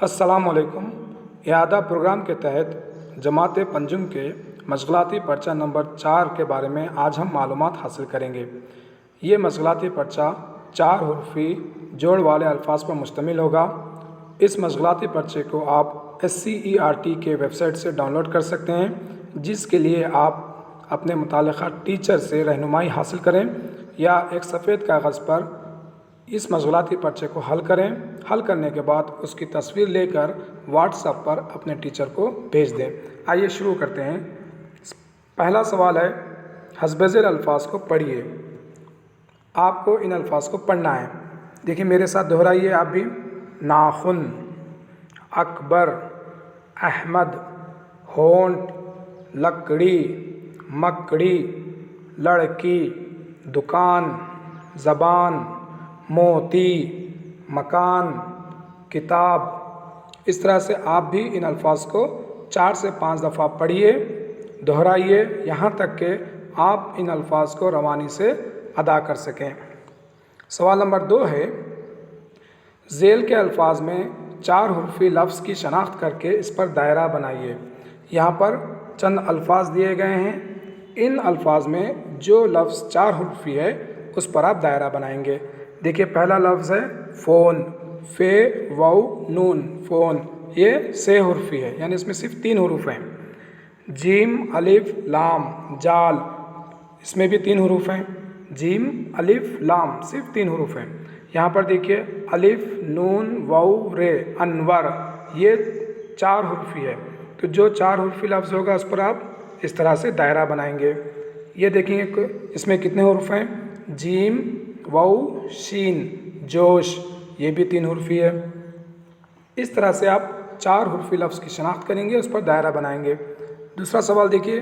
अस्सलाम वालेकुम। इआदा प्रोग्राम के तहत जमात पंजुम के मशगलाती पर्चा नंबर 4 के बारे में आज हम मालूमात हासिल करेंगे। ये मशगलाती पर्चा 4 हुर्फ़ी जोड़ वाले अल्फाज पर मुश्तमिल होगा। इस मशगलाती पर्चे को आप SCERT के वेबसाइट से डाउनलोड कर सकते हैं, जिसके लिए आप अपने मुतालिका टीचर से रहनुमाई हासिल करें या एक सफ़ेद कागज़ पर इस मशगलाती पर्चे को हल करें। हल करने के बाद उसकी तस्वीर लेकर व्हाट्सएप पर अपने टीचर को भेज दें। आइए शुरू करते हैं। पहला सवाल है, हस्बेज़ेल अल्फाज को पढ़िए। आपको इन अल्फाज को पढ़ना है। देखिए मेरे साथ दोहराइए आप भी। नाखुन, अकबर, अहमद, होंठ, लकड़ी, मकड़ी, लड़की, दुकान, ज़बान, मोती, मकान, किताब। इस तरह से आप भी इन अल्फाज को 4 से 5 दफ़ा पढ़िए, दोहराइए, यहाँ तक कि आप इन अल्फाज को रवानी से अदा कर सकें। सवाल नंबर 2 है, ज़ेल के अल्फाज में 4 हुर्फ़ी लफ्ज़ की शनाख्त करके इस पर दायरा बनाइए। यहाँ पर चंद अल्फाज दिए गए हैं। इन अल्फाज में जो लफ्ज़ 4 हुर्फ़ी है उस पर आप दायरा बनाएंगे। देखिए पहला लफ्ज़ है फ़ोन, फ़े वाउ नून, फ़ोन। ये से हुर्फ़ी है, यानी इसमें सिर्फ 3 हुरूफ हैं। जीम अलिफ लाम, जाल, इसमें भी 3 हुरूफ हैं। जीम अलिफ लाम, सिर्फ 3 हुरूफ हैं। यहाँ पर देखिए अलिफ नून वाउ रे, अनवर, ये 4 हुर्फ़ी है। तो जो 4 हुर्फ़ी लफ्ज़ होगा उस पर आप इस तरह से दायरा बनाएंगे। ये देखेंगे इसमें कितने हुरूफ हैं। जीम वाउ शीन, जोश, ये भी 3 हुर्फ़ी है। इस तरह से आप 4 हुर्फ़ी लफ्ज़ की शनाख्त करेंगे, उस पर दायरा बनाएंगे। दूसरा सवाल देखिए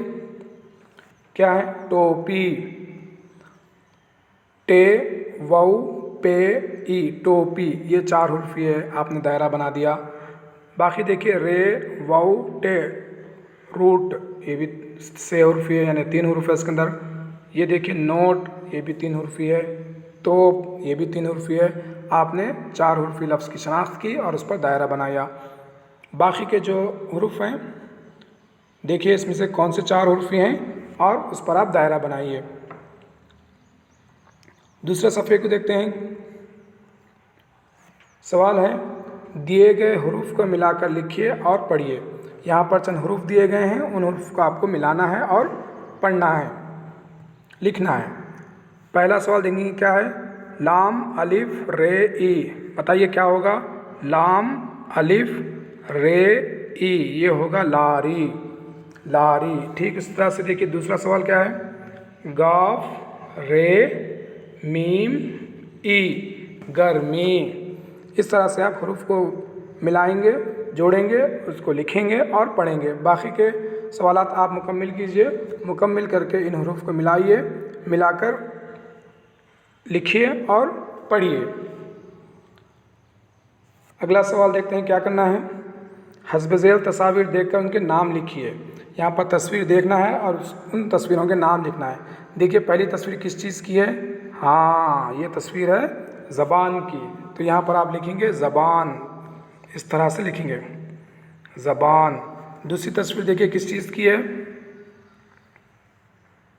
क्या है। टोपी, टे वाउ पे ई, टोपी, ये 4 हुर्फ़ी है, आपने दायरा बना दिया। बाकी देखिए रे वाउ टे, रूट, ये भी से हुर्फ़ी है, यानी 3 हुरूफ है इसके अंदर। ये देखिए नोट, ये भी 3 हुर्फ़ी है। तोप, ये भी 3 हुर्फ़ी है। आपने 4 हुर्फ़ी लफ्ज़ की शनाख्त की और उस पर दायरा बनाया। बाकी के जो हुरूफ हैं देखिए इसमें से कौन से 4 हुर्फ़ी हैं और उस पर आप दायरा बनाइए। दूसरे सफ़े को देखते हैं। सवाल है, दिए गए हुरूफ को मिलाकर लिखिए और पढ़िए। यहाँ पर चंद हुरूफ दिए गए हैं, उन हुरूफ को आपको मिलाना है और पढ़ना है, लिखना है। पहला सवाल देखेंगे क्या है। लाम अलिफ रे ई, बताइए क्या होगा। लाम अलिफ रे ई, ये होगा लारी, लारी। ठीक इस तरह से देखिए दूसरा सवाल क्या है। गाफ रे मीम ई, गर्मी। इस तरह से आप हुरूफ को मिलाएंगे, जोड़ेंगे, उसको लिखेंगे और पढ़ेंगे। बाकी के सवालात आप मुकम्मिल कीजिए। मुकम्मिल करके इन हुरूफ को मिलाइए, मिलाकर लिखिए और पढ़िए। अगला सवाल देखते हैं क्या करना है। हस्बेज़ेल तस्वीर देखकर उनके नाम लिखिए। यहाँ पर तस्वीर देखना है और उन तस्वीरों के नाम लिखना है। देखिए पहली तस्वीर किस चीज़ की है। हाँ, ये तस्वीर है ज़बान की। तो यहाँ पर आप लिखेंगे ज़बान, इस तरह से लिखेंगे ज़बान। दूसरी तस्वीर देखिए किस चीज़ की है।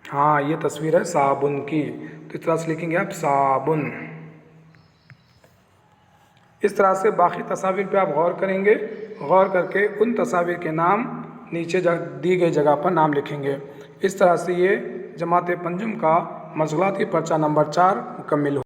हाँ, ये तस्वीर है साबुन की। तो इस तरह से लिखेंगे आप साबुन। इस तरह से बाकी तस्वीर पे आप गौर करेंगे। गौर करके उन तस्वीर के नाम नीचे दी गई जगह पर नाम लिखेंगे। इस तरह से ये जमात पंजुम का मशगलाती पर्चा नंबर 4 मुकम्मिल हो।